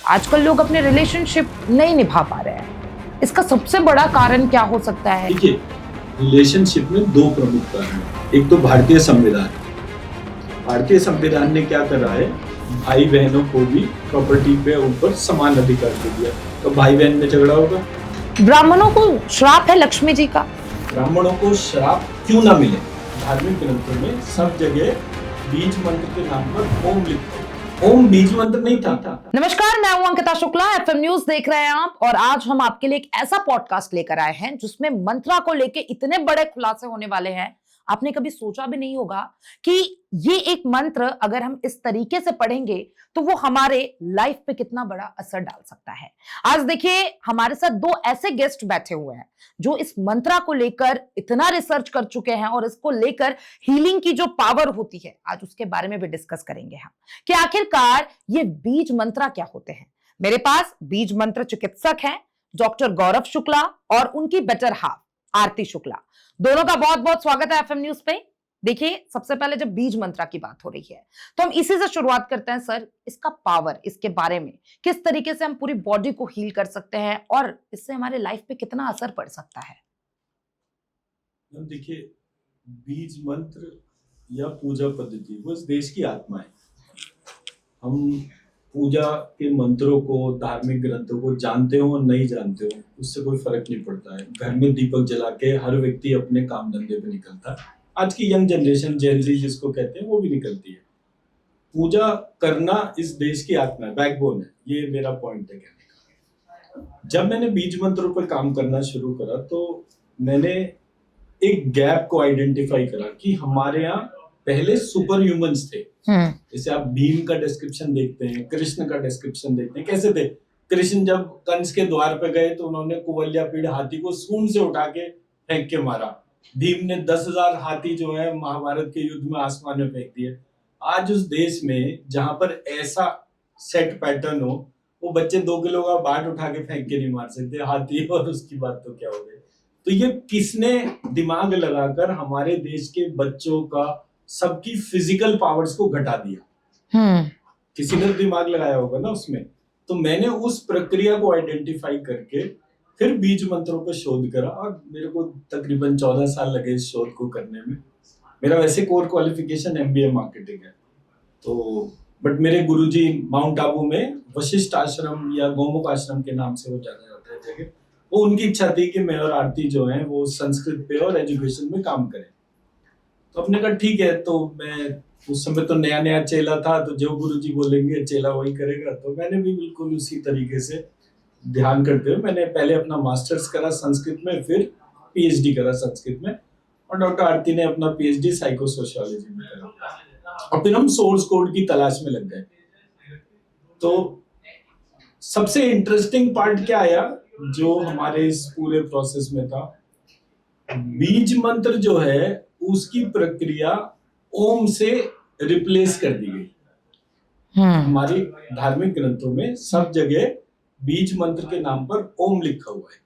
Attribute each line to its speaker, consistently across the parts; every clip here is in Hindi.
Speaker 1: आजकल लोग अपने रिलेशनशिप नहीं निभा पा रहे हैं। इसका सबसे बड़ा कारण क्या हो सकता है?
Speaker 2: देखिए, रिलेशनशिप में दो प्रमुख कारण हैं। एक तो भारतीय संविधान। भारतीय संविधान ने क्या करा है, भाई बहनों को भी प्रॉपर्टी पे ऊपर समान अधिकार दे दिया। तो भाई बहन में झगड़ा होगा।
Speaker 1: ब्राह्मणों को श्राप है लक्ष्मी जी का।
Speaker 2: ब्राह्मणों को श्राप क्यों ना मिले, धार्मिक ग्रंथों में सब जगह बीज मंत्र के नाम पर ओम लिखा है। ओम बीज मंत्र नहीं था।
Speaker 1: नमस्कार, मैं हूं अंकिता शुक्ला, एफएम न्यूज देख रहे हैं आप। और आज हम आपके लिए एक ऐसा पॉडकास्ट लेकर आए हैं जिसमें मंत्रा को लेके इतने बड़े खुलासे होने वाले हैं, आपने कभी सोचा भी नहीं होगा कि ये एक मंत्र अगर हम इस तरीके से पढ़ेंगे तो वो हमारे लाइफ पे कितना बड़ा असर डाल सकता है। आज देखिए, हमारे साथ दो ऐसे गेस्ट बैठे हुए हैं जो इस मंत्रा को लेकर इतना रिसर्च कर चुके हैं और इसको लेकर हीलिंग की जो पावर होती है, आज उसके बारे में भी डिस्कस करेंगे हम कि आखिरकार ये बीज मंत्रा क्या होते हैं। मेरे पास बीज मंत्र चिकित्सक हैं डॉक्टर गौरव शुक्ला और उनकी बेटर हाफ आरती शुक्ला। दोनों का बहुत बहुत स्वागत है एफएम न्यूज पे। देखिए, सबसे पहले जब बीज मंत्रा की बात हो रही है तो हम इसी से शुरुआत करते हैं। सर, इसका पावर, इसके बारे में किस तरीके से हम पूरी बॉडी को हील कर सकते हैं और इससे हमारे लाइफ पे कितना असर पड़ सकता है?
Speaker 2: देखिए, बीज मंत्र या पूजा पद्धति वो इस देश की आत्मा है। हम पूजा के मंत्रों को, धार्मिक ग्रंथों को जानते हो और नहीं जानते हो, उससे कोई फर्क नहीं पड़ता है। घर में दीपक जला के हर व्यक्ति अपने काम धंधे पे निकलता है। आज की यंग जनरेशन, जेन ज़ी जिसको कहते हैं, वो भी निकलती है। पूजा करना इस देश की आत्मा है, बैकबोन है। ये मेरा पॉइंट है कहने का। जब मैंने बीज मंत्रों पर काम करना शुरू करा तो मैंने एक गैप को आइडेंटिफाई करा कि हमारे यहाँ पहले सुपर ह्यूमंस थे। जैसे आप भीम का डिस्क्रिप्शन देखते हैं, कृष्ण का डिस्क्रिप्शन देखते हैं, कैसे थे। कृष्ण जब कंस के द्वार पे गए तो उन्होंने कुवल्या पीड़ हाथी को सूंड से उठा के फेंक के मारा। भीम ने 10,000 हाथी जो है महाभारत के युद्ध में आसमान में फेंक दिए। आज उस देश में जहां पर ऐसा सेट पैटर्न हो, वो बच्चे 2 किलो का बाट उठा के फेंक के नहीं मार सकते हाथी, और उसकी बात तो क्या हो गई। तो ये किसने दिमाग लगाकर हमारे देश के बच्चों का सबकी फिजिकल पावर्स को घटा दिया? किसी ने दिमाग लगाया होगा ना उसमें। तो मैंने उस प्रक्रिया को आइडेंटिफाई करके फिर बीज मंत्रों पर शोध करा और मेरे को तकरीबन 14 साल लगे इस शोध को करने में। मेरा वैसे कोर क्वालिफिकेशन MBA मार्केटिंग है। तो बट मेरे गुरुजी माउंट आबू में वशिष्ठ आश्रम या गोमुख आश्रम के नाम से वो जाना जाता है जगह, वो उनकी इच्छा थी कि मैं और आरती जो है वो संस्कृत पे और एजुकेशन में काम करें। तो हमने कहा ठीक है। तो मैं उस समय तो नया नया चेला था, तो जो गुरुजी बोलेंगे चेला वही करेगा। तो मैंने भी बिल्कुल उसी तरीके से ध्यान करते हुए मैंने पहले अपना मास्टर्स करा संस्कृत में, फिर PhD करा संस्कृत में, और डॉक्टर आरती ने अपना PhD साइको सोशियोलॉजी में करा। और फिर हम सोर्स कोड की तलाश में लग गए। तो सबसे इंटरेस्टिंग पार्ट क्या आया जो हमारे इस पूरे प्रोसेस में था, बीज मंत्र जो है उसकी प्रक्रिया ओम से रिप्लेस कर दी गई। हमारी धार्मिक ग्रंथों में सब जगह बीज मंत्र के नाम पर ओम लिखा हुआ है।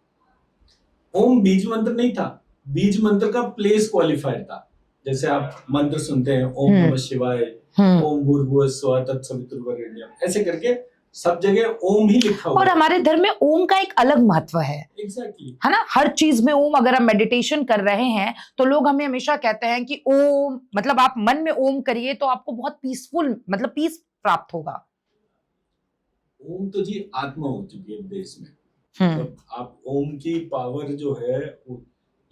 Speaker 2: ओम बीज मंत्र नहीं था, बीज मंत्र का प्लेस क्वालिफायर था। जैसे आप मंत्र सुनते हैं, ओम नमः शिवाय, ओम भूर्भुवः स्वः तत्सवितुर्वरेण्यम्, ऐसे करके सब जगह ओम ही लिखा हुआ
Speaker 1: और हमारे धर्म में ओम का एक अलग महत्व है।
Speaker 2: एग्जैक्टली
Speaker 1: है ना, हर चीज में ओम। अगर हम मेडिटेशन कर रहे हैं तो लोग हमें हमेशा कहते हैं कि ओम मतलब आप मन में ओम करिए तो आपको बहुत पीसफुल, मतलब पीस प्राप्त होगा।
Speaker 2: ओम तो जी आत्मा हो चुकी है देश में। मतलब आप ओम की पावर जो है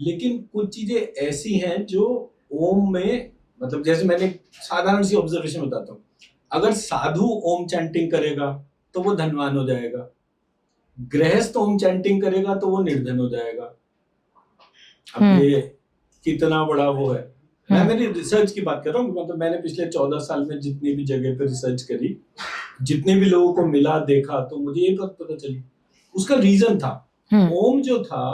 Speaker 2: लेकिन कुछ चीजें ऐसी हैं जो ओम में, मतलब जैसे मैंने साधारण सी ऑब्जर्वेशन बताता हूँ। अगर साधु ओम चैंटिंग करेगा तो वो धनवान हो जाएगा, गृहस्थ ओम चैंटिंग करेगा तो वो निर्धन हो जाएगा। अब ये कितना बड़ा वो है। मैं मेरी रिसर्च की बात कर रहा हूँ। मतलब मैंने पिछले 14 साल में जितनी भी जगह पे रिसर्च करी, जितने भी लोगों को मिला, देखा, तो मुझे ये बात पता चली उसका रीजन था। ओम जो था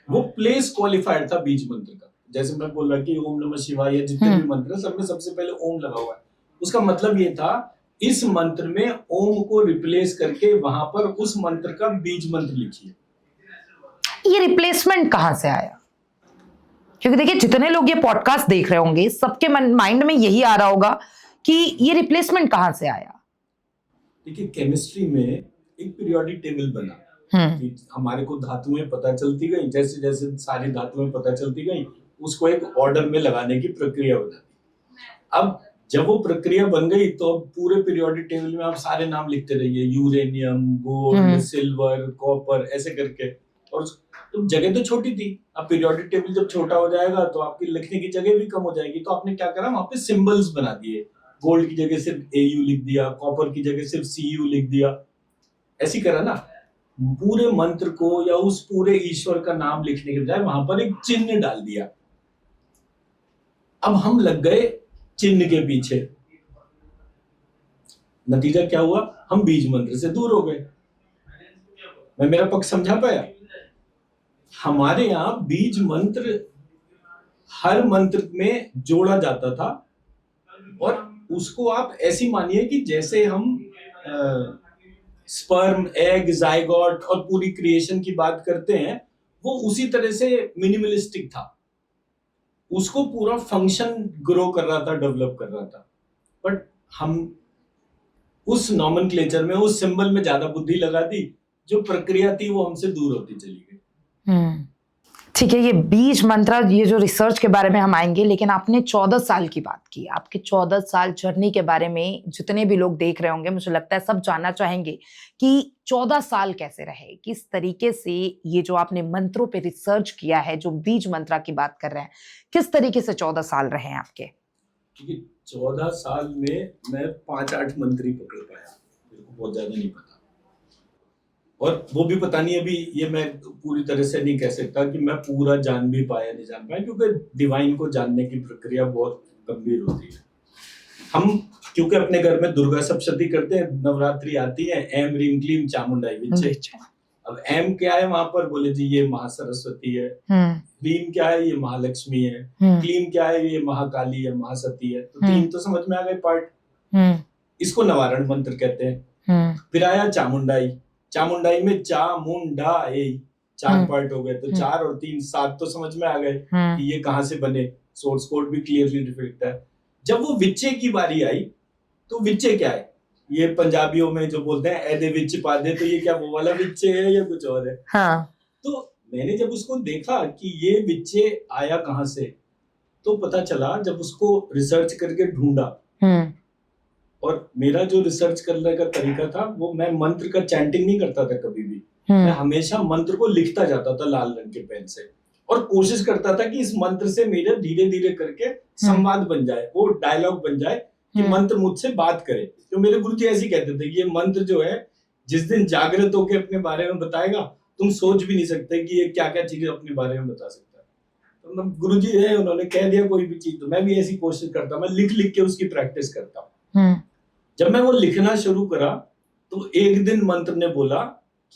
Speaker 2: वो प्लेस क्वालिफायर था बीज मंत्र का। जैसे मैं बोल रहा कि ओम नमः शिवाय या जितने भी मंत्र सब में सबसे पहले ओम लगा हुआ है। उसका मतलब ये था इस मंत्र में ओम को रिप्लेस करके वहां पर उस मंत्र का बीज मंत्र लिखिए।
Speaker 1: ये रिप्लेसमेंट कहां से आया? क्योंकि देखिए, जितने लोग ये पॉडकास्ट देख रहे होंगे सबके माइंड में यही आ रहा होगा कि ये रिप्लेसमेंट कहां से आया।
Speaker 2: देखिए केमिस्ट्री में एक पीरियोडिक टेबल बना कि हमारे को धातुएं पता चलती गई, जैसे जैसे सारी धातुएं पता चलती गई उसको एक ऑर्डर में लगाने की प्रक्रिया बना दी। अब जब वो प्रक्रिया बन गई तो अब पूरे पीरियोडिक टेबल में आप सारे नाम लिखते रहिए, यूरेनियम, गोल्ड, सिल्वर, कॉपर, ऐसे करके। और तो जगह तो छोटी थी, अब पीरियोडिक टेबल जब छोटा हो जाएगा तो आपकी लिखने की जगह भी कम हो जाएगी। तो आपने क्या करा, वहां पे सिंबल्स बना दिए, गोल्ड की जगह सिर्फ AU लिख दिया, कॉपर की जगह सिर्फ CU लिख दिया, ऐसी करा ना। पूरे मंत्र को या उस पूरे ईश्वर का नाम लिखने के बजाय वहां पर एक चिन्ह डाल दिया। अब हम लग गए चिन्ह के पीछे, नतीजा क्या हुआ, हम बीज मंत्र से दूर हो गए। मैं मेरा पक्ष समझा पाया? हमारे यहाँ बीज मंत्र हर मंत्र में जोड़ा जाता था, और उसको आप ऐसी मानिए कि जैसे हम स्पर्म, एग, जाइगोट और पूरी क्रिएशन की बात करते हैं, वो उसी तरह से मिनिमलिस्टिक था। उसको पूरा फंक्शन ग्रो कर रहा था, डेवलप कर रहा था। बट हम उस नॉमेनक्लेचर में, उस सिंबल में ज्यादा बुद्धि लगा दी, जो प्रक्रिया थी वो हमसे दूर होती चली गई।
Speaker 1: ठीक है, ये बीज मंत्र, ये जो रिसर्च के बारे में हम आएंगे, लेकिन आपने 14 साल की बात की। आपके 14 साल जर्नी के बारे में जितने भी लोग देख रहे होंगे, मुझे लगता है सब जानना चाहेंगे कि 14 साल कैसे रहे, किस तरीके से ये जो आपने मंत्रों पे रिसर्च किया है, जो बीज मंत्रा की बात कर रहे हैं, किस तरीके से 14 साल रहे हैं आपके?
Speaker 2: क्योंकि 14 साल में मैं 5-8 मंत्री पकड़ पाया, मेरे को बहुत ज्यादा नहीं पता। और वो भी पता नहीं, अभी ये मैं पूरी तरह से नहीं कह सकता कि मैं पूरा जान भी पाया नहीं जान पाया, क्योंकि डिवाइन को जानने की प्रक्रिया बहुत गंभीर होती है। हम क्योंकि अपने घर में दुर्गा सप्तशती करते हैं, नवरात्रि आती है, एम रीम क्लीम चामुंडाई विच्चे। अब एम क्या है वहां पर, बोले जी ये महासरस्वती है। रीम क्या है, ये महालक्ष्मी है। क्लीम क्या है, ये महाकाली है, महासती है। तो 3 तो समझ में आ गए पार्ट। इसको नवारण मंत्र कहते हैं। फिर आया चामुंडाई, चामुंडाई में चामुंडाई 4 पार्ट हो गए, तो 4 और 3 7 तो समझ में आ गए कि ये कहां से बने, सोर्स कोड भी क्लियरली रिफ्लेक्ट है। जब वो विच्चे की बारी आई, तो विच्चे क्या है, ये पंजाबियों में जो बोलते हैं एदे विच पा दे, तो ये क्या वो वाला विच्चे है या कुछ और है? हाँ। तो मैंने जब उसको देखा कि ये विच्चे आया कहां से, तो पता चला, जब उसको रिसर्च करके ढूंढा, और मेरा जो रिसर्च करने का तरीका था, वो मैं मंत्र का चैंटिंग नहीं करता था कभी भी। मैं हमेशा मंत्र को लिखता जाता था लाल रंग के पेन से, और कोशिश करता था कि इस मंत्र से मेरे धीरे धीरे करके संवाद बन जाए, वो डायलॉग बन जाए कि मंत्र मुझसे बात करे। तो मेरे गुरुजी ऐसे कहते थे कि ये मंत्र जो है, जिस दिन जागृत होकर अपने बारे में बताएगा, तुम सोच भी नहीं सकते कि ये क्या क्या चीजें अपने बारे में बता सकता है। तो गुरुजी है, उन्होंने कह दिया कोई भी चीज, तो मैं भी ऐसी कोशिश करता, मैं लिख लिख के उसकी प्रैक्टिस करता हूँ। जब मैं वो लिखना शुरू करा, तो एक दिन मंत्र ने बोला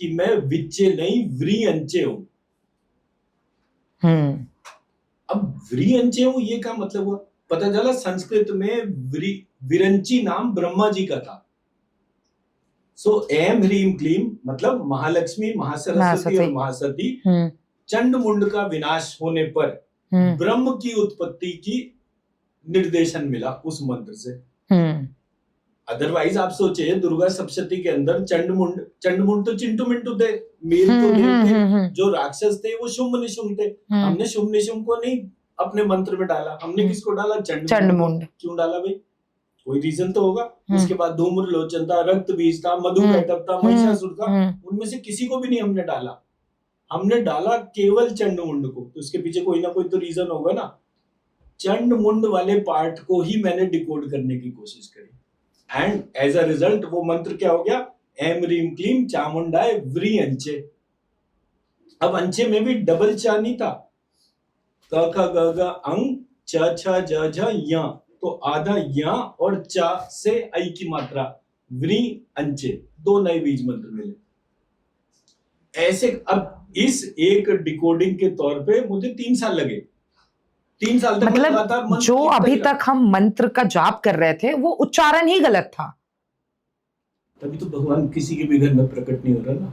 Speaker 2: कि मैं विच्चे नहीं व्री अंचे हूं। अब व्री अंचे हूं, ये क्या मतलब हुआ? पता चला संस्कृत में विरंची नाम ब्रह्मा जी का था। सो एम ह्रीम क्लीम मतलब महालक्ष्मी, महासरस्वती और महासती, चंड मुंड का विनाश होने पर ब्रह्म की उत्पत्ति की निर्देशन मिला उस मंत्र से। अदरवाइज आप सोचे, दुर्गा सप्तशती के अंदर चंडमुंड तो चिंटू मिंटू थे, मेल तो देव थे, जो राक्षस थे वो शुंभ निशुंभ थे। हमने शुंभ निशुंभ को नहीं अपने मंत्र में डाला, हमने किसको डाला? चंडमुंड। क्यों डाला भाई? कोई रीजन तो होगा। उसके बाद धूम्र लोचन था, रक्त बीज था, मधु कैटभ था, महिषासुर था, उनमें से किसी को भी नहीं हमने डाला। हमने डाला केवल चंडमुंड को, तो उसके पीछे कोई ना कोई तो रीजन होगा ना। चंडमुंड वाले पार्ट को ही मैंने डिकोड करने की कोशिश करी, एंड एज अ रिजल्ट वो मंत्र क्या हो गया? एम रीम क्लीम चामुंडाय व्री अंचे। अब अंचे में भी डबल चा नहीं था, क ख ग घ अंग च छ ज झ य, तो आधा य और चा से आई की मात्रा, व्री अंचे, 2 नए बीज मंत्र मिले। ऐसे अब इस एक डिकोडिंग के तौर पे मुझे 3 साल लगे। 3 साल तक
Speaker 1: मतलब जो अभी तक हम मंत्र का जाप कर रहे थे, वो उच्चारण ही गलत था। तभी तो भगवान किसी के भी घर में प्रकट नहीं हो रहा ना।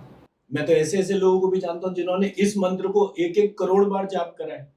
Speaker 1: मैं तो ऐसे ऐसे लोगों को भी जानता हूँ जिन्होंने इस मंत्र को 1-1 करोड़ बार जाप करा है।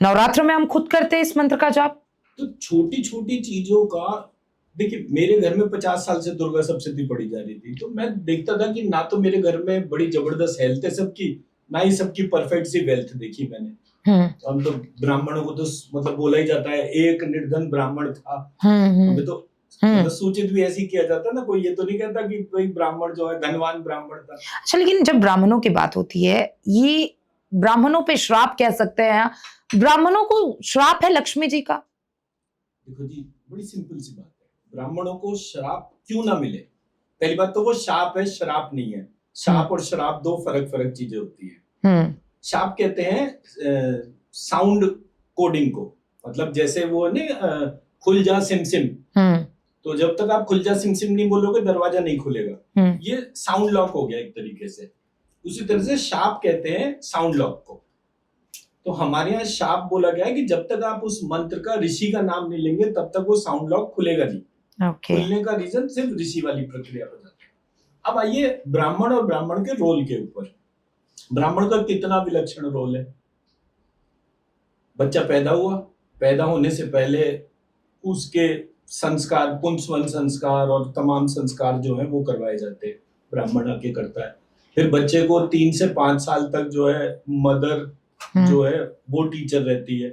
Speaker 1: नवरात्र में हम खुद करते हैं इस मंत्र का जाप। तो छोटी छोटी चीजों का
Speaker 2: देखिए, मेरे घर में 50 साल से दुर्गा सप्तशती पढ़ी जा रही थी, तो मैं देखता था कि ना तो मेरे घर में बड़ी जबरदस्त हेल्थ है सबकी, ना ही सबकी परफेक्ट सी वेल्थ देखी मैंने। हम तो ब्राह्मणों को तो मतलब बोला ही जाता है एक निर्धन ब्राह्मण था। हमें तो मतलब सूचित भी ऐसी किया जाता ना, कोई ये तो नहीं कहता कि कोई ब्राह्मण जो है धनवान ब्राह्मण था।
Speaker 1: अच्छा, लेकिन जब ब्राह्मणों की बात होती है, ये ब्राह्मणों पे श्राप कह सकते हैं, ब्राह्मणों को श्राप है लक्ष्मी जी का?
Speaker 2: देखो जी, बड़ी सिंपल सी बात है, ब्राह्मणों को श्राप क्यों ना मिले? पहली बात तो वो शाप है, श्राप नहीं है। शाप और श्राप दो फर्क फर्क चीजें होती है। शाप कहते हैं साउंड कोडिंग को, मतलब जैसे वो ने खुल जा सिमसिम, तो जब तक आप खुल जा सिमसिम नहीं बोलोगे दरवाजा नहीं खुलेगा, ये साउंड लॉक हो गया एक तरीके से। उसी तरह से शाप कहते हैं साउंड लॉक को। तो हमारे यहाँ शाप बोला गया है कि जब तक आप उस मंत्र का ऋषि का नाम नहीं लेंगे तब तक वो साउंड लॉक खुलेगा नहीं। खुलने का रीजन सिर्फ ऋषि वाली प्रक्रिया हो जाती है। अब आइए ब्राह्मण और ब्राह्मण के रोल के ऊपर। ब्राह्मण का कितना विलक्षण रोल है। बच्चा पैदा हुआ, पैदा होने से पहले उसके संस्कार, पुंसवन संस्कार और तमाम संस्कार जो है वो करवाए जाते हैं, ब्राह्मण आके करता है। फिर बच्चे को 3 से 5 साल तक जो है मदर जो है वो टीचर रहती है।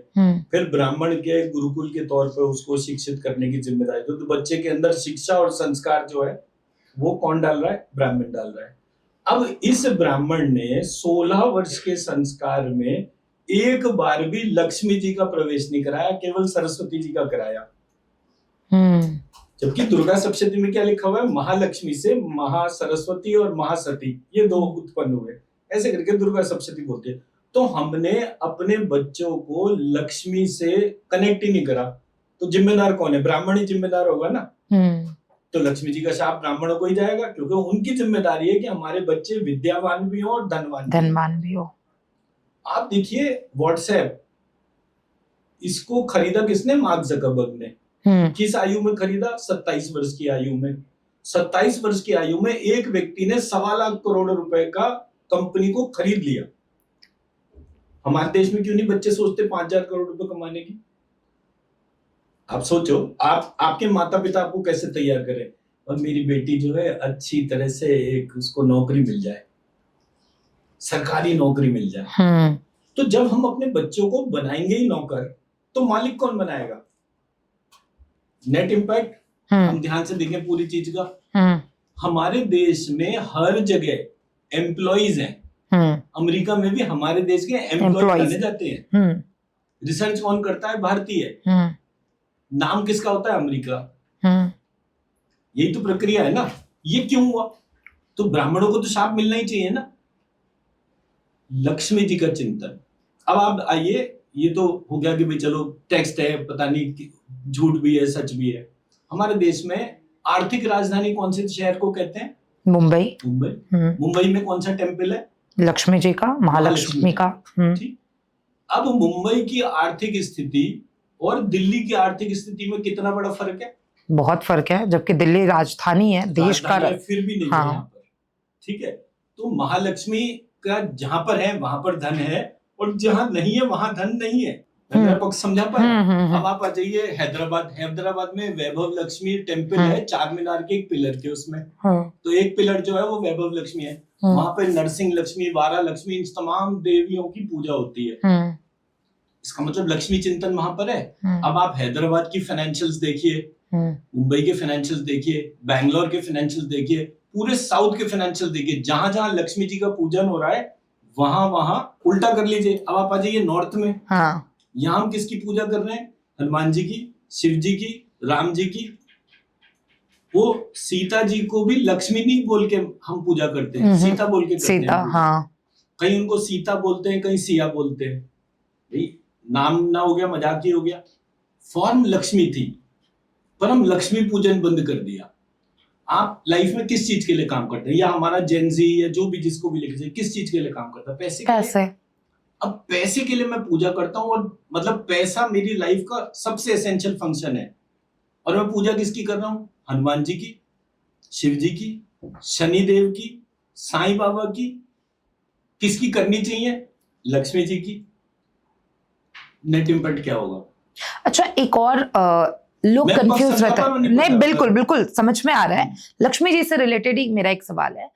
Speaker 2: फिर ब्राह्मण के गुरुकुल के तौर पर उसको शिक्षित करने की जिम्मेदारी, तो बच्चे के अंदर शिक्षा और संस्कार जो है वो कौन डाल रहा है? ब्राह्मण डाल रहा है। अब इस ब्राह्मण ने 16 वर्ष के संस्कार में एक बार भी लक्ष्मी जी का प्रवेश नहीं कराया, केवल सरस्वती जी का कराया। जबकि दुर्गा सप्तशती में क्या लिखा हुआ है? महालक्ष्मी से महासरस्वती और महासती, ये दो उत्पन्न हुए, ऐसे करके दुर्गा सप्तशती बोलते हैं। तो हमने अपने बच्चों को लक्ष्मी से कनेक्ट ही नहीं करा, तो जिम्मेदार कौन है? ब्राह्मण ही जिम्मेदार होगा ना। तो लक्ष्मी जी का शाप ब्राह्मणों को ही जाएगा, क्योंकि उनकी जिम्मेदारी है कि हमारे बच्चे विद्यावान भी हो और धनवान भी हो। आप देखिए व्हाट्सएप, इसको खरीदा किसने? मार्क ज़करबर्ग ने। किस आयु में खरीदा? 27 वर्ष की आयु में। 27 वर्ष की आयु में एक व्यक्ति ने 1.25 लाख करोड़ रुपए का कंपनी को खरीद लिया। हमारे देश में क्यों नहीं बच्चे सोचते 5,000 करोड़ रुपए कमाने की? आप सोचो, आपके माता पिता आपको कैसे तैयार करें, और मेरी बेटी जो है अच्छी तरह से एक उसको नौकरी मिल जाए, सरकारी नौकरी मिल जाए। तो जब हम अपने बच्चों को बनाएंगे ही नौकर, तो मालिक कौन बनाएगा? नेट इम्पैक्ट हम ध्यान से देखें पूरी चीज का। हमारे देश में हर जगह एम्प्लॉइज हैं। अमेरिका में भी हमारे देश के एम्प्लॉय करने जाते हैं। रिसर्च कौन करता है? भारतीय। नाम किसका होता है? अमेरिका। यही तो प्रक्रिया है ना। ये क्यों हुआ? तो ब्राह्मणों को तो शाप मिलना ही चाहिए ना। लक्ष्मी जी का चिंतन। अब आप आइए, ये तो हो गया कि भाई चलो टेक्स्ट है, पता नहीं झूठ भी है सच भी है। हमारे देश में आर्थिक राजधानी कौन से शहर को कहते हैं? मुंबई। मुंबई में कौन सा टेम्पल है? लक्ष्मी जी का, महालक्ष्मी का। ठीक। अब मुंबई की आर्थिक स्थिति और दिल्ली की आर्थिक स्थिति में कितना बड़ा फर्क है? बहुत फर्क है, जबकि दिल्ली राजधानी है देश का, फिर भी नहीं है यहाँ पर। ठीक है, तो महालक्ष्मी का जहां पर है वहां पर धन है, और जहां नहीं है वहां धन नहीं है। मेरा पक्ष समझा पाए? अब आप आ जाइए हैदराबाद में वैभव लक्ष्मी टेम्पल है, चार मीनार के एक पिलर थे उसमें। तो एक पिलर जो है वो वैभव लक्ष्मी है। वहां पे नरसिंह लक्ष्मी, वारा लक्ष्मी, इन तमाम देवियों की पूजा होती है। इसका मतलब लक्ष्मी चिंतन वहां पर है। अब आप हैदराबाद की फाइनेंशियल्स देखिए, मुंबई के फाइनेंशियल्स देखिए, बैंगलोर के फाइनेंशियल्स देखिए, पूरे साउथ के फाइनेंशियल देखिए, जहां जहां लक्ष्मी जी का पूजन हो रहा है वहां वहां उल्टा कर लीजिए। अब आप आ जाइए नॉर्थ में। यहाँ हम किसकी पूजा कर रहे हैं? हनुमान जी की, शिव जी की, राम जी की। वो सीता जी को भी लक्ष्मी नहीं बोल के हम पूजा करते हैं, सीता बोल के करते हैं। कहीं उनको सीता बोलते हैं, कहीं सिया बोलते हैं। भाई नाम ना हो गया, मजाक ही हो गया। फॉर्म लक्ष्मी थी, पर हम लक्ष्मी पूजन बंद कर दिया। आप लाइफ में किस चीज के लिए काम करते हैं? या हमारा जेनजी या जो भी जिसको भी लिखे, किस चीज के लिए काम करता है? पैसे के लिए। अब पैसे के लिए मैं पूजा करता हूँ, और मतलब पैसा मेरी लाइफ का सबसे एसेंशियल फंक्शन है। और मैं पूजा किसकी कर रहा हूँ? हनुमान जी की, शिव जी की, शनि देव की, साईं बाबा की। किसकी करनी चाहिए? लक्ष्मी जी की। नेट इम्पैक्ट क्या होगा?
Speaker 1: अच्छा, एक और लोग
Speaker 2: मैं
Speaker 1: कंफ्यूज
Speaker 2: पक्का
Speaker 1: रहते हैं।
Speaker 2: नहीं
Speaker 1: नहीं,
Speaker 2: बता
Speaker 1: बिल्कुल
Speaker 2: रहा।
Speaker 1: बिल्कुल समझ में आ रहा है। लक्ष्मी जी से रिलेटेड ही मेरा एक सवाल है।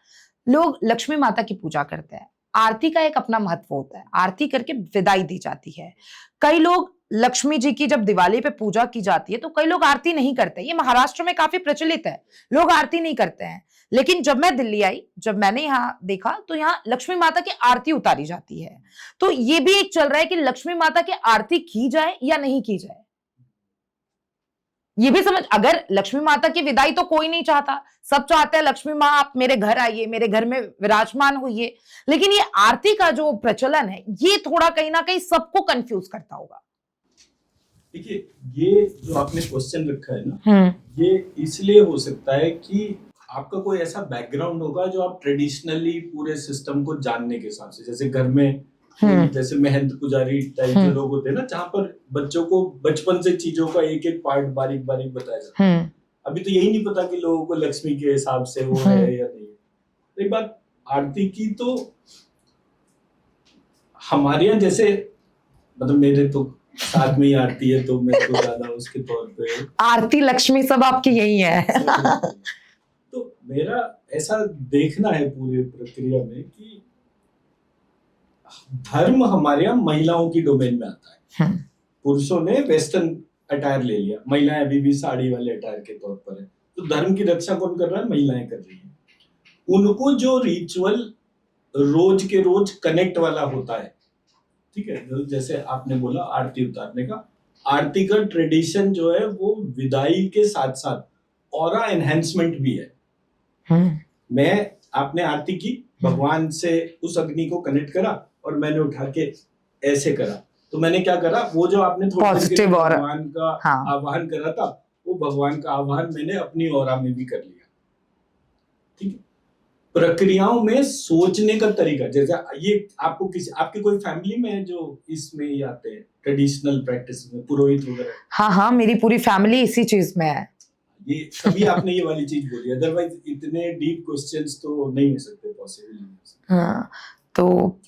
Speaker 1: लोग लक्ष्मी माता की पूजा करते हैं, आरती का एक अपना महत्व होता है, आरती करके विदाई दी जाती है। कई लोग लक्ष्मी जी की जब दिवाली पे पूजा की जाती है तो कई लोग आरती नहीं करते। ये महाराष्ट्र में काफी प्रचलित है, लोग आरती नहीं करते हैं। लेकिन जब मैं दिल्ली आई, जब मैंने यहाँ देखा तो यहाँ लक्ष्मी माता की आरती उतारी जाती है। तो ये भी एक चल रहा है कि लक्ष्मी माता की आरती की जाए या नहीं की जाए। ये भी समझ, अगर लक्ष्मी माता की विदाई तो कोई नहीं चाहता, सब चाहते हैं लक्ष्मी माँ आप मेरे घर आइए, मेरे घर में विराजमान होइए। लेकिन ये आरती का जो प्रचलन है ये थोड़ा कहीं ना कहीं सबको कंफ्यूज करता होगा।
Speaker 2: देखिए, ये जो आपने क्वेश्चन रखा है ना, ये इसलिए हो सकता है कि आपका कोई ऐसा बैकग्राउंड होगा जो आप ट्रेडिशनली पूरे सिस्टम को जानने के हिसाब से, जैसे घर में जैसे महेंद्र पुजारी टाइप के लोग होते हैं ना, जहाँ पर बच्चों को बचपन से चीजों का एक एक पार्ट बारीक बारीक बताया जाता है। अभी तो यही नहीं पता कि लोगों को लक्ष्मी के हिसाब से वो है या नहीं। एक बात आरती की, तो हमारे यहाँ जैसे, मतलब मेरे तो साथ में ही आरती है तो मैं तो ज्यादा उसके तौर पे
Speaker 1: आरती लक्ष्मी सब आपकी यही है।
Speaker 2: तो मेरा ऐसा देखना है पूरे प्रक्रिया में कि धर्म हमारे यहाँ महिलाओं की डोमेन में आता है। पुरुषों ने वेस्टर्न अटायर ले लिया, महिलाएं अभी भी साड़ी वाले अटायर के तौर पर है। तो धर्म की रक्षा कौन कर रहा है? महिलाएं कर रही है। उनको जो रिचुअल रोज के रोज कनेक्ट वाला होता है, ठीक है, जैसे आपने बोला आरती उतारने का, आरती का ट्रेडिशन जो है वो विदाई के साथ साथ ऑरा एनहेंसमेंट भी है। आपने आरती की, भगवान से उस अग्नि को कनेक्ट करा और मैंने उठा के ऐसे करा, तो मैंने क्या करा, वो जो आपने
Speaker 1: पॉजिटिव ऑरा,
Speaker 2: भगवान का आह्वान करा था, वो भगवान का आह्वान मैंने अपनी ऑरा में भी कर लिया। ठीक है, प्रक्रियाओं में सोचने का तरीका, जैसे ये आपको किसी आपके कोई फैमिली में है जो इसमें ही आते हैं ट्रेडिशनल प्रैक्टिस में, पुरोहित वगैरह?
Speaker 1: हाँ, मेरी पूरी फैमिली इसी चीज में है।
Speaker 2: ये तभी आपने ये वाली चीज बोली, अदरवाइज इतने डीप क्वेश्चंस तो नहीं हो सकते, पॉसिबल नहीं हो सकते।
Speaker 1: हाँ, तो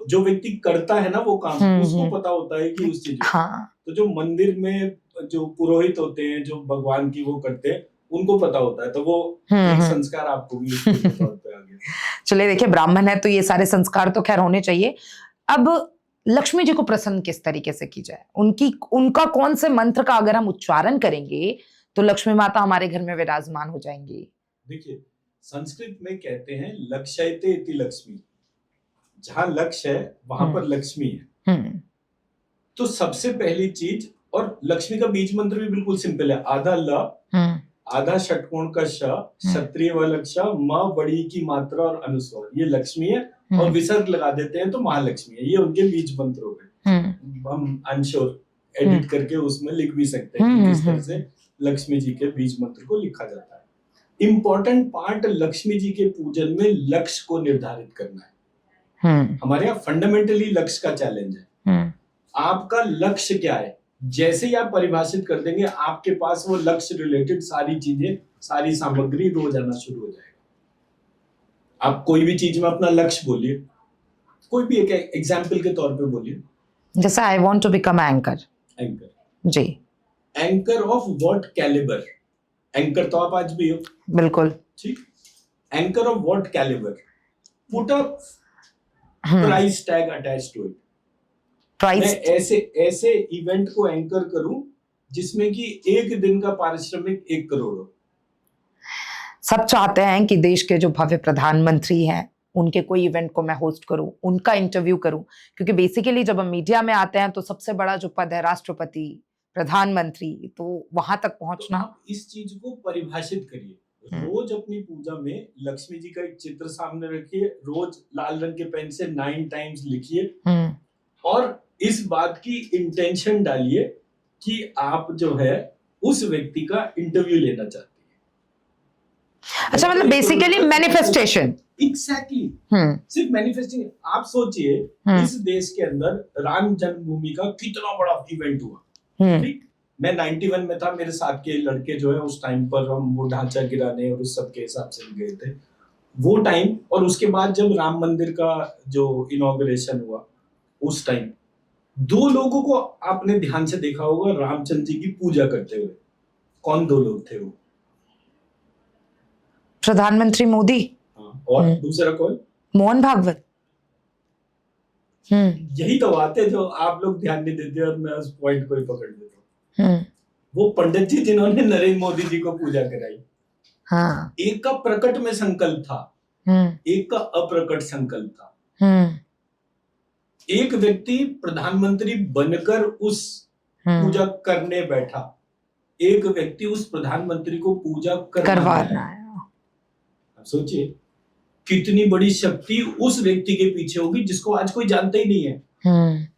Speaker 2: जो व्यक्ति करता है ना वो काम, उसको पता होता है कि उस चीज तो जो मंदिर में जो पुरोहित होते हैं, जो भगवान की वो करते हैं, उनको पता होता है, तो वो एक संस्कार आपको भी उसके तौर पे आ गया।
Speaker 1: चलिए देखिए, ब्राह्मण है तो ये सारे संस्कार तो खैर होने चाहिए। अब लक्ष्मी जी को प्रसन्न किस तरीके से की जाए, उनका कौन से मंत्र का अगर हम उच्चारण करेंगे तो लक्ष्मी माता हमारे घर में विराजमान हो जाएंगी?
Speaker 2: देखिए, संस्कृत में कहते हैं लक्ष्यते इति लक्ष्मी, जहां लक्ष्य है वहां पर लक्ष्मी है। तो सबसे पहली चीज, और लक्ष्मी का बीज मंत्र भी बिल्कुल सिंपल है, आधा ल, आधा षटकोण का श, क्षत्रिय वाला क्ष, म बड़ी की मात्रा और अनुस्वार, ये लक्ष्मी है। और विसर्ग लगा देते हैं तो महालक्ष्मी है। ये उनके बीज मंत्र हो गए। हम अनश्योर एडिट करके उसमें लिख भी सकते हैं कि किस तरह से लक्ष्मी जी के बीज मंत्र को लिखा जाता है। इंपॉर्टेंट पार्ट लक्ष्मी जी के पूजन में लक्ष्य को निर्धारित करना है। हमारे यहाँ फंडामेंटली लक्ष्य का चैलेंज है। आपका लक्ष्य क्या है? जैसे ही आप परिभाषित कर देंगे, आपके पास वो लक्ष्य रिलेटेड सारी चीजें, सारी सामग्री रोज आना शुरू हो जाएगा। आप कोई भी चीज में अपना लक्ष्य बोलिए, कोई भी एक एग्जाम्पल के तौर पे बोलिए।
Speaker 1: जैसे I want to become anchor जी।
Speaker 2: Anchor of what calibre? Anchor तो आप आज भी हो,
Speaker 1: बिल्कुल
Speaker 2: ठीक। Anchor of what calibre? Put a price tag attached to it. मैं ऐसे इवेंट को एंकर करूं जिसमें कि एक दिन का पारिश्रमिक 1 करोड़ हो।
Speaker 1: सब चाहते हैं कि देश के जो भव्य प्रधानमंत्री हैं उनके कोई इवेंट को मैं होस्ट करूं, उनका इंटरव्यू करूं, क्योंकि बेसिकली जब हम मीडिया में आते हैं तो सबसे बड़ा जो पद है राष्ट्रपति, प्रधानमंत्री, तो वहां तक पहुंचना।
Speaker 2: तो इस चीज को परिभाषित करिए। रोज अपनी पूजा में लक्ष्मी जी का एक चित्र सामने रखिए, रोज लाल रंग के पेन से 9 टाइम्स लिखिए और इस बात की इंटेंशन डालिए कि आप जो है उस व्यक्ति का इंटरव्यू लेना चाहते हैं।
Speaker 1: अच्छा, मतलब बेसिकली मैनिफेस्टेशन।
Speaker 2: एग्जैक्टली, सिर्फ मैनिफेस्टिंग। आप सोचिए इस देश के अंदर राम जन्मभूमि का कितना बड़ा इवेंट हुआ, ठीक। मैं 91 में था, मेरे साथ के लड़के जो है उस टाइम पर हम वो ढांचा गिराने और उस सब के हिसाब से गए थे वो टाइम। और उसके बाद जब राम मंदिर का जो इनॉग्रेशन हुआ उस टाइम 2 लोगों को आपने ध्यान से देखा होगा रामचंद्र जी की पूजा करते हुए। कौन दो लोग थे वो?
Speaker 1: प्रधानमंत्री मोदी,
Speaker 2: हाँ, और दूसरा कौन?
Speaker 1: मोहन भागवत।
Speaker 2: यही तो बात है जो आप लोग ध्यान नहीं देते और मैं उस पॉइंट को ही पकड़ लेता हूँ। वो पंडित जी जिन्होंने नरेंद्र मोदी जी को पूजा कराई,
Speaker 1: हाँ,
Speaker 2: एक का प्रकट में संकल्प था, एक का अप्रकट संकल्प था। एक व्यक्ति प्रधानमंत्री बनकर उस पूजा करने बैठा, एक व्यक्ति उस प्रधानमंत्री को पूजा करवा रहा है। अब सोचिए कितनी बड़ी शक्ति उस व्यक्ति के पीछे होगी जिसको आज कोई जानता ही नहीं है,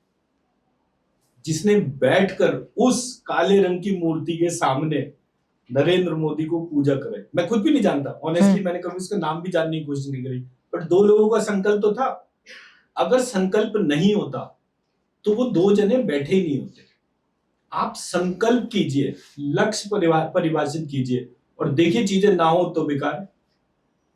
Speaker 2: जिसने बैठकर उस काले रंग की मूर्ति के सामने नरेंद्र मोदी को पूजा करे। मैं खुद भी नहीं जानता ऑनेस्टली, मैंने कभी उसका नाम भी जानने की कोशिश नहीं करी, बट दो लोगों का संकल्प तो था। अगर संकल्प नहीं होता तो वो दो जने बैठे ही नहीं होते। आप संकल्प कीजिए, लक्ष्य परिभाषित कीजिए और देखिए चीजें ना हो तो बेकार।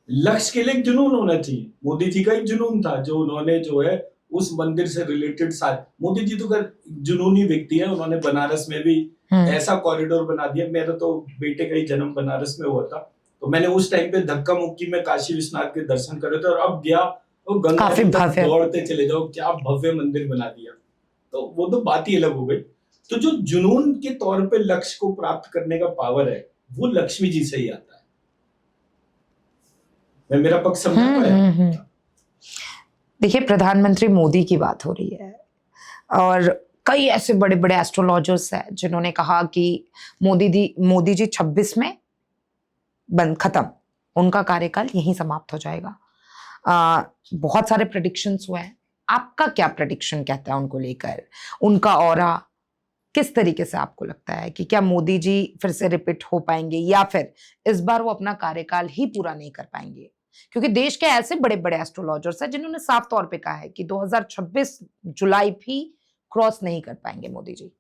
Speaker 2: लक्ष्य के लिए एक जुनून होना चाहिए। मोदी जी का एक जुनून था जो उन्होंने जो है उस मंदिर से रिलेटेड सारे, मोदी जी तो जुनूनी व्यक्ति है, उन्होंने बनारस में भी ऐसा कॉरिडोर बना दिया। मेरा तो बेटे का ही जन्म बनारस में हुआ था, तो मैंने उस टाइम पे धक्का मुक्की में काशी विश्वनाथ के दर्शन करे थे और अब गया तो गंगा तक दौड़ते चले जाओ, क्या भव्य मंदिर बना दिया। तो वो तो बात ही अलग हो गई। तो जो जुनून के तौर पे लक्ष्य को प्राप्त करने का पावर है वो लक्ष्मी जी से ही आता है। मैं मेरा पक्ष समझ पाया?
Speaker 1: देखिए प्रधानमंत्री मोदी की बात हो रही है और कई ऐसे बड़े बड़े एस्ट्रोलॉजर्स हैं जिन्होंने कहा कि मोदी जी 26 में बंद खत्म, उनका कार्यकाल यहीं समाप्त हो जाएगा। बहुत सारे प्रेडिक्शंस हुए हैं। आपका क्या प्रेडिक्शन कहता है उनको लेकर, उनका ऑरा किस तरीके से आपको लगता है कि क्या मोदी जी फिर से रिपीट हो पाएंगे या फिर इस बार वो अपना कार्यकाल ही पूरा नहीं कर पाएंगे? क्योंकि देश के ऐसे बड़े बड़े एस्ट्रोलॉजर्स हैं जिन्होंने साफ तौर पे कहा है कि 2026 जुलाई भी क्रॉस नहीं कर पाएंगे मोदी जी।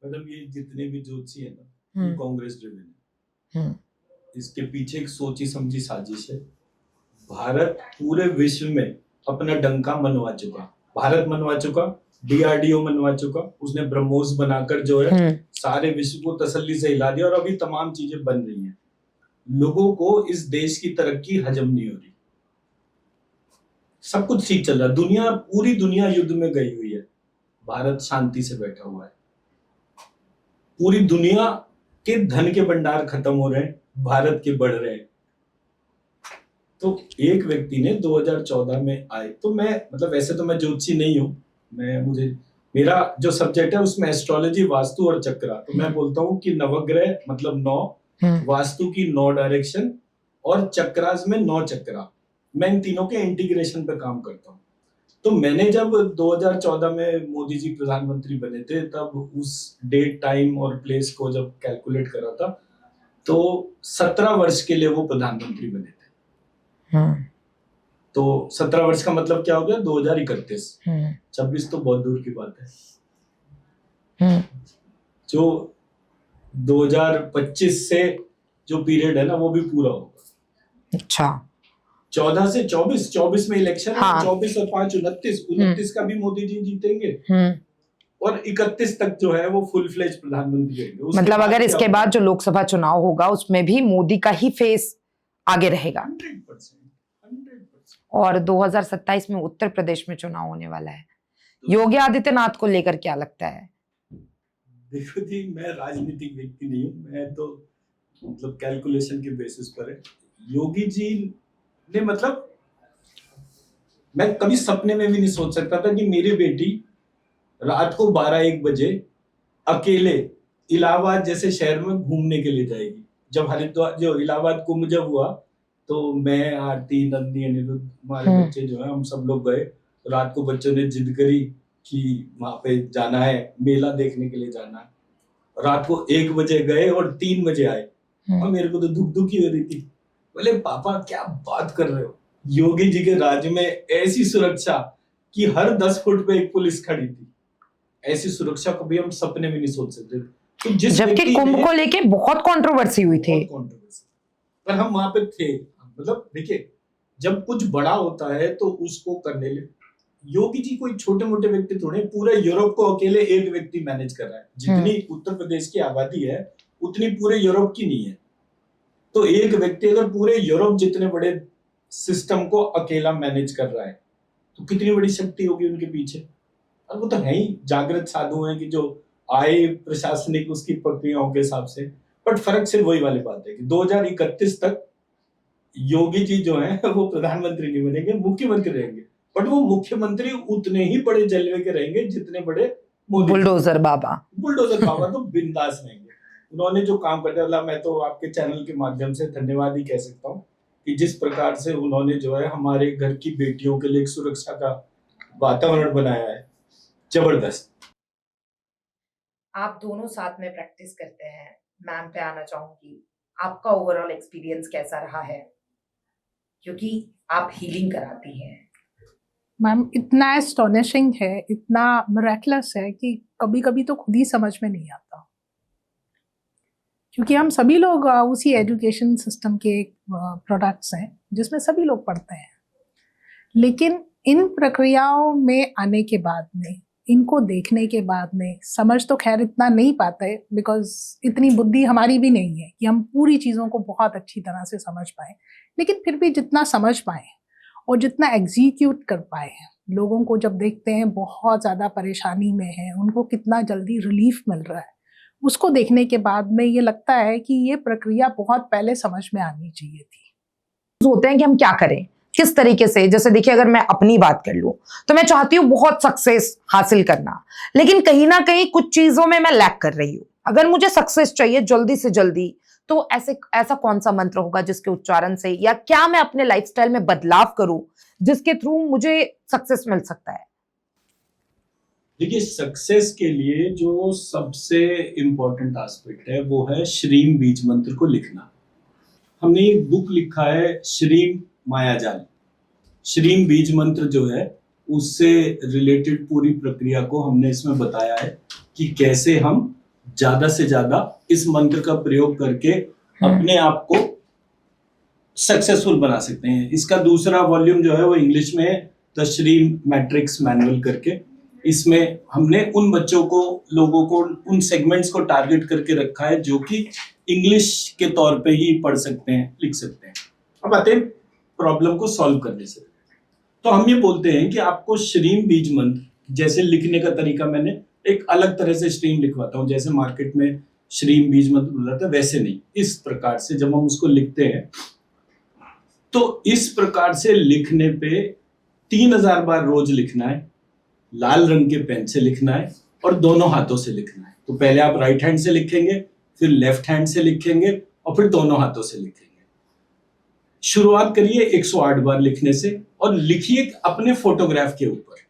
Speaker 2: मतलब ये जितने भी ज्योतिषी है ना, कांग्रेस ड्रिवन है। इसके पीछे एक सोची समझी साजिश है। भारत पूरे विश्व में अपना डंका मनवा चुका, भारत मनवा चुका, DRDO मनवा चुका, उसने ब्रह्मोस बनाकर जो है सारे विश्व को तसल्ली से हिला दिया और अभी तमाम चीजें बन रही हैं। लोगों को इस देश की तरक्की हजम नहीं हो रही, सब कुछ ठीक चल रहा है, पूरी दुनिया युद्ध में गई हुई है, भारत शांति से बैठा हुआ है। पूरी दुनिया के धन के भंडार खत्म हो रहे हैं, भारत के बढ़ रहे हैं। तो एक व्यक्ति ने 2014 में आए, तो मैं मतलब वैसे तो मैं ज्योतिषी नहीं हूं, मेरा जो सब्जेक्ट है उसमें एस्ट्रोलॉजी, वास्तु और चक्रा। तो मैं बोलता हूँ कि नवग्रह मतलब 9, वास्तु की 9 डायरेक्शन और चक्रास में 9 चक्रा, मैं इन तीनों के इंटीग्रेशन पे काम करता हूँ। तो मैंने जब 2014 में मोदी जी प्रधानमंत्री बने थे तब उस डेट, टाइम और प्लेस को जब कैलकुलेट करा था तो 17 वर्ष के लिए वो प्रधानमंत्री बने थे। तो 17 वर्ष का मतलब क्या हो गया? 2031। 26 तो बहुत दूर की बात है। जो 2025 से जो पीरियड है ना वो भी पूरा होगा।
Speaker 1: अच्छा,
Speaker 2: 14 से 24 में इलेक्शन है। 24 और 5 29 का भी मोदी जी जीतेंगे और 31 तक जो है वो फुल फ्लेज प्रधानमंत्री रहेंगे।
Speaker 1: मतलब अगर इसके बाद जो लोकसभा चुनाव होगा उसमें भी मोदी का ही फेस आगे रहेगा
Speaker 2: 100%।
Speaker 1: और 2027 में उत्तर प्रदेश में चुनाव होने वाला है। योगी आदित्यनाथ को लेकर क्या लगता है?
Speaker 2: देखो जी, मैं राजनीतिक व्यक्ति नहीं हूँ, मैं तो मतलब कैलकुलेशन के बेसिस पर है। योगी जी ने मतलब मैं कभी सपने में भी नहीं सोच सकता था कि मेरी बेटी रात को 12-1 बजे अकेले इलाहाबाद जैसे शहर में घूमने के लिए जाएगी। जब हरिद्वार जो इलाहाबाद कुंभ जब हुआ तो मैं, आरती, नंदी, अनिरुद्ध, हमारे बच्चे जो है हम सब लोग गए। रात को बच्चों ने जिद करी कि वहां पे जाना है, मेला देखने के लिए जाना है। रात को 1 बजे गए और 3 बजे आए और मेरे को तो दुख ही हो रही थी। बोले पापा क्या बात कर रहे हो, योगी जी के राज्य में ऐसी सुरक्षा कि हर 10 फुट पे एक पुलिस खड़ी थी। ऐसी सुरक्षा कभी हम सपने में नहीं सोच सकते। तो
Speaker 1: जबकि कुंभ को लेके बहुत कंट्रोवर्सी हुई थी,
Speaker 2: पर हम वहां पे थे। मतलब देखिए, जब कुछ बड़ा होता है तो उसको करने ले। योगी जी कोई छोटे मोटे व्यक्ति थोड़े, पूरे यूरोप को अकेले एक व्यक्ति मैनेज कर रहा है। जितनी उत्तर प्रदेश की आबादी है उतनी पूरे यूरोप की नहीं है। तो एक व्यक्ति अगर पूरे यूरोप जितने बड़े सिस्टम को अकेला मैनेज कर रहा है तो कितनी बड़ी शक्ति होगी उनके पीछे। और वो तो है ही जागृत साधु हैं कि जो आए प्रशासनिक उसकी प्रक्रियाओं के हिसाब से। बट फर्क सिर्फ वही वाली बात है कि 2031 तक योगी जी जो हैं वो प्रधानमंत्री नहीं बनेंगे, मुख्यमंत्री रहेंगे। बट वो मुख्यमंत्री उतने ही बड़े जलवे के रहेंगे जितने बड़े मोदी।
Speaker 1: बुलडोजर बाबा
Speaker 2: तो बिंदास रहेंगे। उन्होंने जो काम कर दिया, मैं तो आपके चैनल के माध्यम से धन्यवाद ही कह सकता हूँ कि जिस प्रकार से उन्होंने जो है हमारे घर की बेटियों के लिए एक सुरक्षा का वातावरण बनाया है, जबरदस्त।
Speaker 1: आप दोनों साथ में प्रैक्टिस करते हैं, मैम पे आना चाहूंगी, आपका ओवरऑल एक्सपीरियंस कैसा रहा है, क्योंकि आप हीलिंग कराती हैं।
Speaker 3: मैम इतना एस्टोनिशिंग है, इतना मिरेकलस है कि कभी कभी तो खुद ही समझ में नहीं आता, क्योंकि हम सभी लोग उसी एजुकेशन सिस्टम के प्रोडक्ट्स हैं जिसमें सभी लोग पढ़ते हैं। लेकिन इन प्रक्रियाओं में आने के बाद में, इनको देखने के बाद में, समझ तो खैर इतना नहीं पाते बिकॉज इतनी बुद्धि हमारी भी नहीं है कि हम पूरी चीज़ों को बहुत अच्छी तरह से समझ पाए। लेकिन फिर भी जितना समझ पाए और जितना एग्जीक्यूट कर पाए, लोगों को जब देखते हैं बहुत ज़्यादा परेशानी में है, उनको कितना जल्दी रिलीफ मिल रहा है, उसको देखने के बाद में ये लगता है कि ये प्रक्रिया बहुत पहले समझ में आनी चाहिए थी।
Speaker 1: होते हैं कि हम क्या करें, किस तरीके से। जैसे देखिए, अगर मैं अपनी बात कर लूं तो मैं चाहती हूँ बहुत सक्सेस हासिल करना, लेकिन कहीं ना कहीं कुछ चीजों में मैं लैक कर रही हूँ। अगर मुझे सक्सेस चाहिए जल्दी से जल्दी, तो ऐसा कौन सा मंत्र होगा जिसके उच्चारण से, या क्या मैं अपने लाइफस्टाइल में बदलाव करूं जिसके थ्रू मुझे सक्सेस मिल सकता है?
Speaker 2: देखिए, सक्सेस के लिए जो सबसे इम्पोर्टेंट एस्पेक्ट है वो है श्रीम बीज मंत्र को लिखना। हमने एक बुक लिखा है श्रीम मायाजाल। श्रीम बीज मंत्र जो है उससे रिलेटेड पूरी प्रक्रिया को हमने इसमें बताया है कि कैसे हम ज्यादा से ज्यादा इस मंत्र का प्रयोग करके अपने आप को सक्सेसफुल बना सकते हैं। इसका दूसरा वॉल्यूम जो है वो इंग्लिश में है, द श्रीम मैट्रिक्स मैनुअल करके। इसमें हमने उन बच्चों को, लोगों को, उन सेगमेंट्स को टारगेट करके रखा है जो कि इंग्लिश के तौर पे ही पढ़ सकते हैं, लिख सकते हैं। अब आते हैं प्रॉब्लम को सॉल्व करने से। तो हम ये बोलते हैं कि आपको श्रीम बीज मंत्र जैसे लिखने का तरीका, मैंने एक अलग तरह से श्रीम लिखवाता हूँ, जैसे मार्केट में श्रीम बीज मंत्र बोला जाता है वैसे नहीं। इस प्रकार से जब हम उसको लिखते हैं तो इस प्रकार से लिखने पे 3000 बार रोज लिखना है, लाल रंग के पेन से लिखना है और दोनों हाथों से लिखना है। तो पहले आप राइट हैंड से लिखेंगे, फिर लेफ्ट हैंड से लिखेंगे और फिर दोनों हाथों से लिखेंगे। शुरुआत करिए 108 बार लिखने से और लिखिए अपने फोटोग्राफ के ऊपर।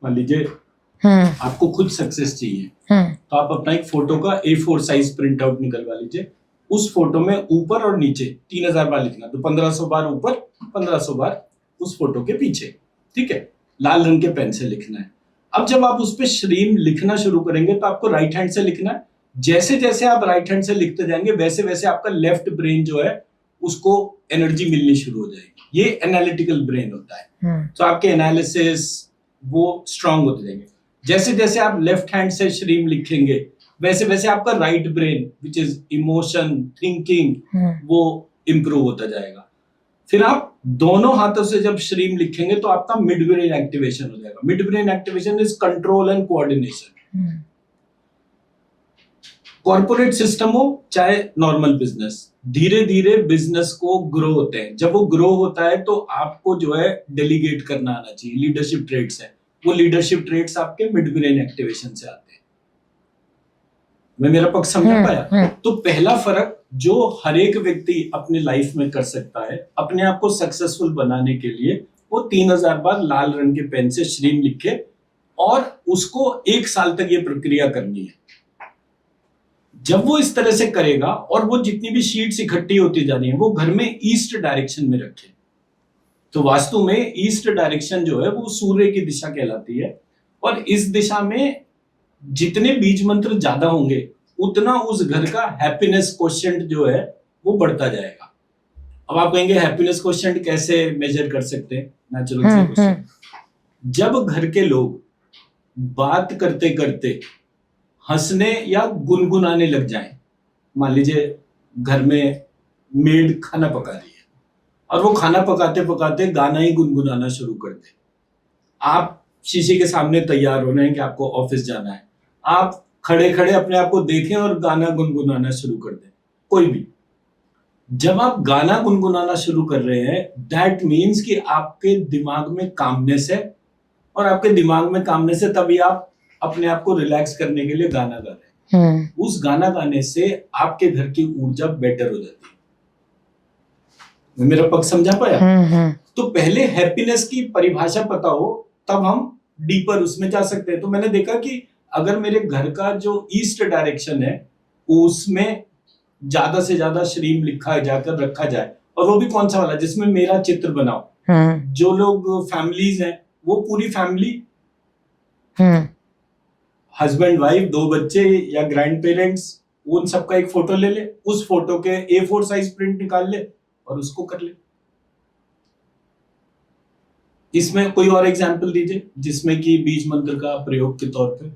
Speaker 2: मान लीजिए आपको खुद सक्सेस चाहिए, तो आप अपना एक फोटो का A4 साइज प्रिंट आउट निकलवा लीजिए। उस फोटो में ऊपर और नीचे 3000 बार लिखना, तो 1500 बार ऊपर, 1500 बार उस फोटो के पीछे, ठीक है। लाल रंग के पेन से लिखना है। अब जब आप उस पे श्रीम लिखना शुरू करेंगे तो आपको राइट हैंड से लिखना है। जैसे जैसे आप राइट हैंड से लिखते जाएंगे वैसे वैसे आपका लेफ्ट ब्रेन जो है उसको एनर्जी मिलनी शुरू हो जाएगी। ये एनालिटिकल ब्रेन होता है, तो आपके एनालिसिस वो स्ट्रांग होते जाएंगे। जैसे जैसे आप लेफ्ट हैंड से श्रीम लिखेंगे वैसे वैसे आपका right brain which is emotion, thinking, वो इम्प्रूव होता जाएगा। फिर आप दोनों हाथों से जब श्रीम लिखेंगे तो आपका मिड ब्रेन एक्टिवेशन हो जाएगा। Mid brain activation is control and coordination. Corporate system हो चाहे नॉर्मल बिजनेस, धीरे धीरे बिजनेस को ग्रो होते हैं। जब वो ग्रो होता है तो आपको जो है डेलीगेट करना आना चाहिए। लीडरशिप ट्रेट्स है, वो लीडरशिप ट्रेट्स आपके मिड ब्रेन एक्टिवेशन से आते हैं। मैं मेरा पक्ष समझा पाया? तो पहला फर्क जो हर एक व्यक्ति अपने लाइफ में कर सकता है अपने आप को सक्सेसफुल बनाने के लिए, वो 3000 बार लाल रंग के पेन से श्रीम लिखे और उसको 1 साल तक ये प्रक्रिया करनी है। जब वो इस तरह से करेगा और वो जितनी भी शीट्स इकट्ठी होती जा रही है वो घर में ईस्ट डायरेक्शन में रखे। तो वास्तु में ईस्ट डायरेक्शन जो है वो सूर्य की दिशा कहलाती है, और इस दिशा में जितने बीज मंत्र ज्यादा होंगे उतना उस घर का हैप्पीनेस क्वोशिएंट जो है वो बढ़ता जाएगा। अब आप कहेंगे हैप्पीनेस क्वोशिएंट कैसे मेजर कर सकते हैं? नेचुरल से क्वेश्चन। जब घर के लोग बात करते करते हंसने या गुनगुनाने लग जाएं, मान लीजिए घर में मेड खाना पका रही है और वो खाना पकाते पकाते गाना ही गुनगुनाना शुरू कर दे। आप शीशे के सामने तैयार हो रहे हैं कि आपको ऑफिस जाना है, आप खड़े खड़े अपने आप को देखें और गाना गुनगुनाना शुरू कर दें, कोई भी। जब आप गाना गुनगुनाना शुरू कर रहे हैं, दैट मीन्स कि आपके दिमाग में कामनेस है, और आपके दिमाग में कामनेस है तभी आप अपने आप को रिलैक्स करने के लिए गाना गा रहे हैं। उस गाना गाने से आपके घर की ऊर्जा बेटर हो जाती है। मैं मेरा पक्ष समझा पाया? तो पहले हैप्पीनेस की परिभाषा पता हो तब हम डीपर उसमें जा सकते हैं। तो मैंने देखा कि अगर मेरे घर का जो ईस्ट डायरेक्शन है उसमें ज्यादा से ज्यादा श्रीम लिखा जाकर रखा जाए, और वो भी कौन सा वाला जिसमें मेरा चित्र बनाओ। जो लोग फैमिलीज हैं वो पूरी फैमिली, हस्बैंड वाइफ 2 बच्चे या ग्रैंड पेरेंट्स, उन सबका एक फोटो ले ले, उस फोटो के A4 साइज प्रिंट निकाल ले और उसको कर ले। इसमें कोई और एग्जाम्पल दीजिए जिसमें कि बीज मंत्र का प्रयोग के तौर पे।